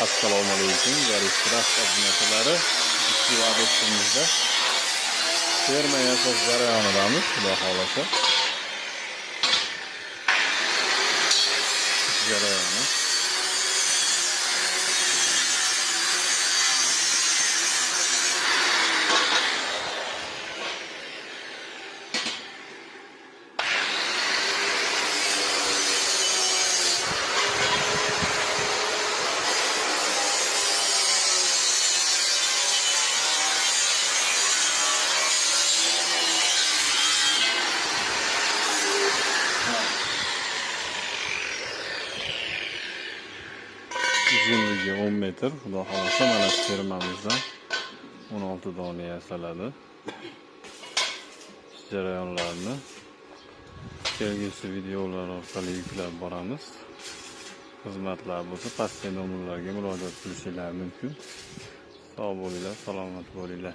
Assalomu alaykum, garishtiraf abunachilari. Ushbu adresimizda ferma yasash jarayonidamiz, xudo xolasa. Jarayoni. Uzunligi 10 metr, xudo xolasa mana shu fermamizdan 16 dona yasaladi. Jarayonlarni kelgusi videolar orqali yuklab boramiz. Xizmatlar bo'lsa pastki nomerlarga murojaat qilishingiz mumkin. Sog' bo'linglar, salomat bo'linglar.